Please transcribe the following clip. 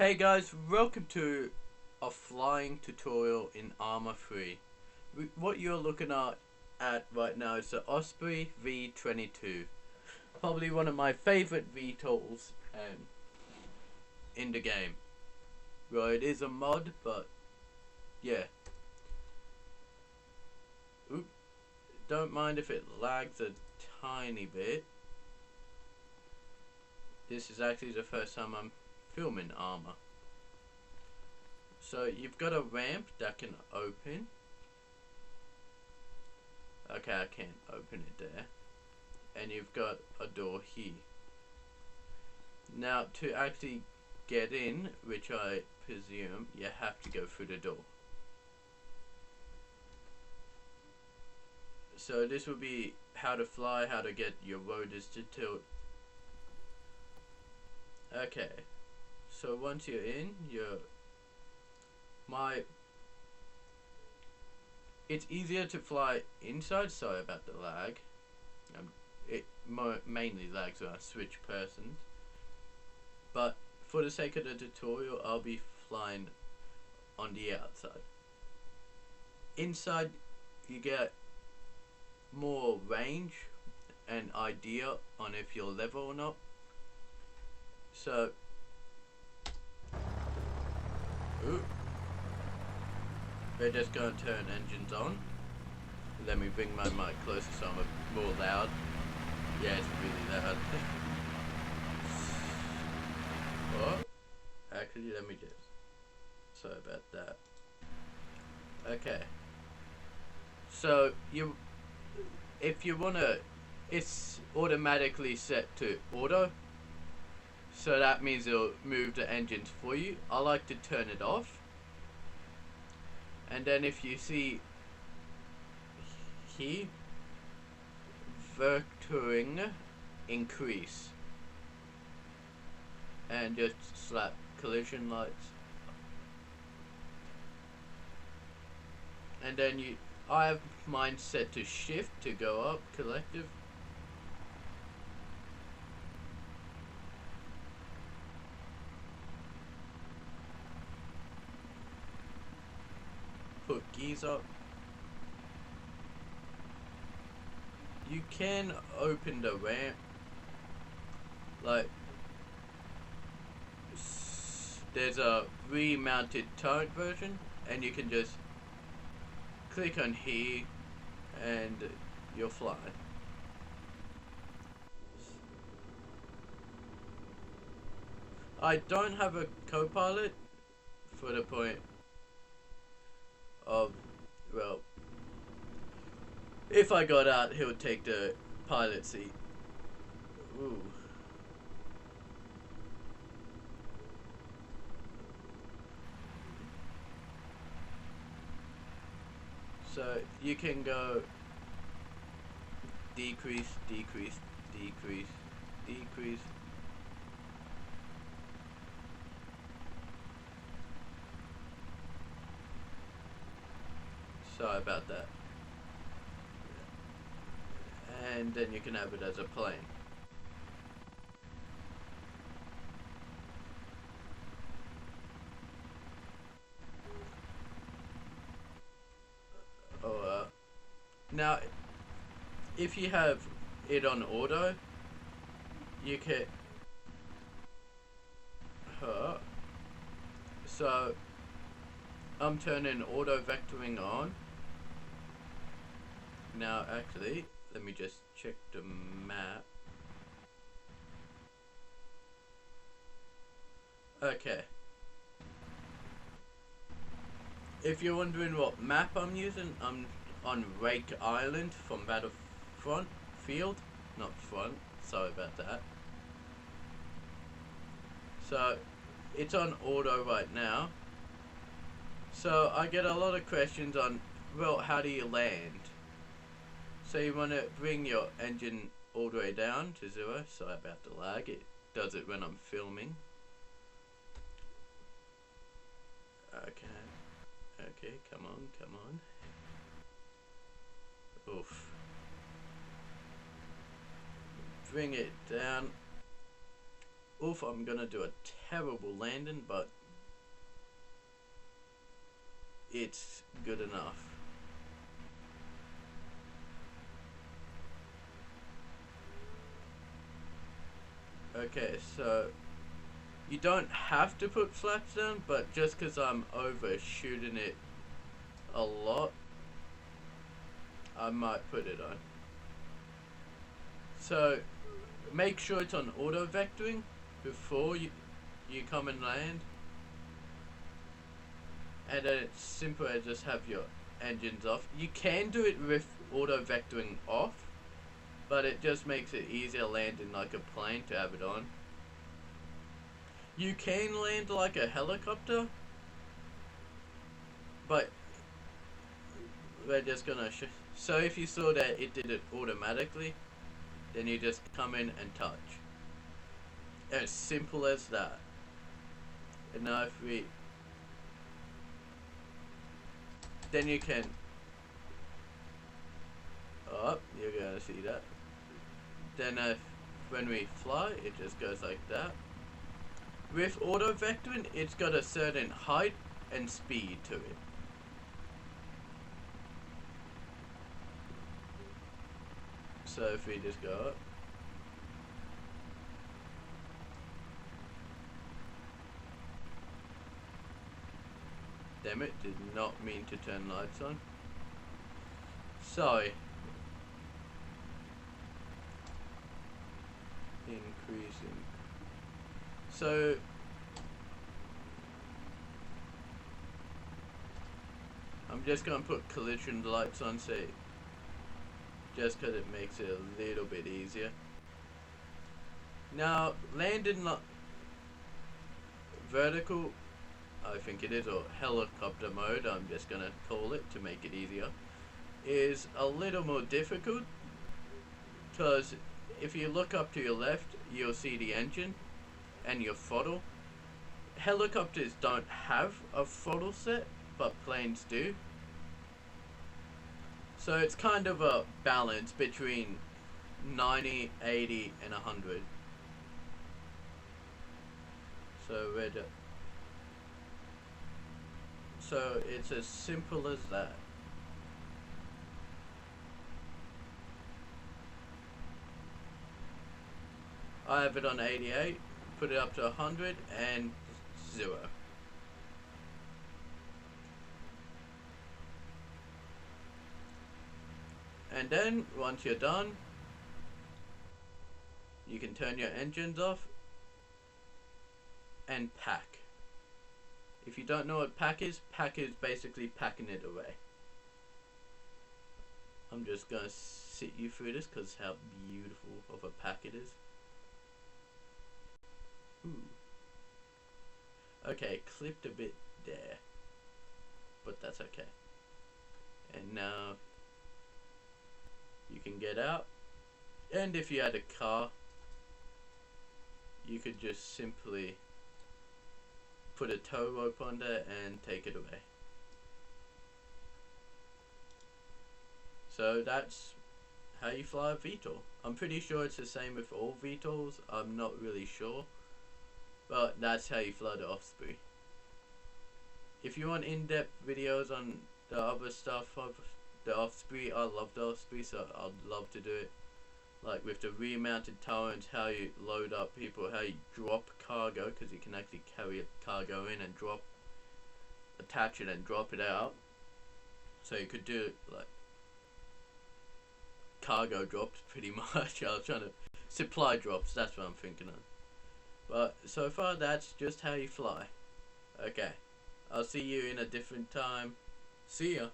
Hey guys, welcome to a flying tutorial in Arma 3. What you're looking at right now is the Osprey v22. Probably one of my favorite VTOLs in the game. Well, it is a mod, but yeah. Oop, don't mind if it lags a tiny bit. This is actually the first time I'm filming Arma. So you've got a ramp that can open. Okay, I can't open it there. And you've got a door here. Now to actually get in, which I presume you have to go through the door. So this will be how to fly, how to get your rotors to tilt. Okay, so once you're in, it's easier to fly inside. Sorry about the lag. It mainly lags when I switch persons. But for the sake of the tutorial, I'll be flying on the outside. Inside, you get more range and idea on if you're level or not. So, we're just going to turn engines on. Let me bring my mic closer so I'm more loud. Yeah, it's really loud. Oh, actually, let me just. Sorry about that. Okay. So if you wanna, it's automatically set to auto. So that means it'll move the engines for you. I like to turn it off. And then if you see here, vectoring increase. And just slap collision lights. And then I have mine set to shift to go up, collective. Put gears up. You can open the ramp, like there's a remounted turret version, and you can just click on here and you'll fly. I don't have a co-pilot for the point of, well, if I got out, he would take the pilot seat. Ooh. So you can go decrease, decrease, decrease, decrease. Sorry about that. And then you can have it as a plane. Now, if you have it on auto, you can. So, I'm turning auto vectoring on. Now, actually, let me just check the map. Okay. If you're wondering what map I'm using, I'm on Rake Island from Battlefront Field. Not front, sorry about that. So, it's on auto right now. So, I get a lot of questions on, well, how do you land? So you want to bring your engine all the way down to 0. Sorry about the lag, it does it when I'm filming. Okay, come on. Oof. Bring it down. Oof, I'm gonna do a terrible landing, but it's good enough. Okay, so you don't have to put flaps down, but just because I'm overshooting it a lot, I might put it on. So make sure it's on auto vectoring before you come and land, and then it's simple as just have your engines off. You can do it with auto vectoring off, but it just makes it easier landing like a plane to have it on. You can land like a helicopter, but we're just gonna so if you saw that it did it automatically, then you just come in and touch. As simple as that. And now if we, then you can, oh, you're gonna see that. Then when we fly, it just goes like that. With auto vectoring, it's got a certain height and speed to it. So if we just go up, damn it, did not mean to turn lights on. Sorry. Increasing. So I'm just gonna put collision lights on, say, just because it makes it a little bit easier. Now landing vertical, I think it is, or helicopter mode, I'm just gonna call it to make it easier, is a little more difficult, because if you look up to your left, you'll see the engine and your throttle. Helicopters don't have a throttle set, but planes do. So it's kind of a balance between 90, 80, and 100. So it's as simple as that. I have it on 88, put it up to 100, and 0. And then, once you're done, you can turn your engines off and pack. If you don't know what pack is basically packing it away. I'm just going to sit you through this because how beautiful of a pack it is. Ooh. Okay, clipped a bit there, but that's okay. And now you can get out, and if you had a car, you could just simply put a tow rope on there and take it away. So that's how you fly a VTOL. I'm pretty sure it's the same with all VTOLs, I'm not really sure, but that's how you fly the Osprey. If you want in-depth videos on the other stuff of the Osprey, I love the Osprey, so I'd love to do it. Like with the rear-mounted turrets, how you load up people, how you drop cargo, because you can actually carry a cargo in and drop, attach it and drop it out. So you could do like cargo drops pretty much. I was trying to supply drops, that's what I'm thinking of. But so far that's just how you fly. Okay, I'll see you in a different time. See ya.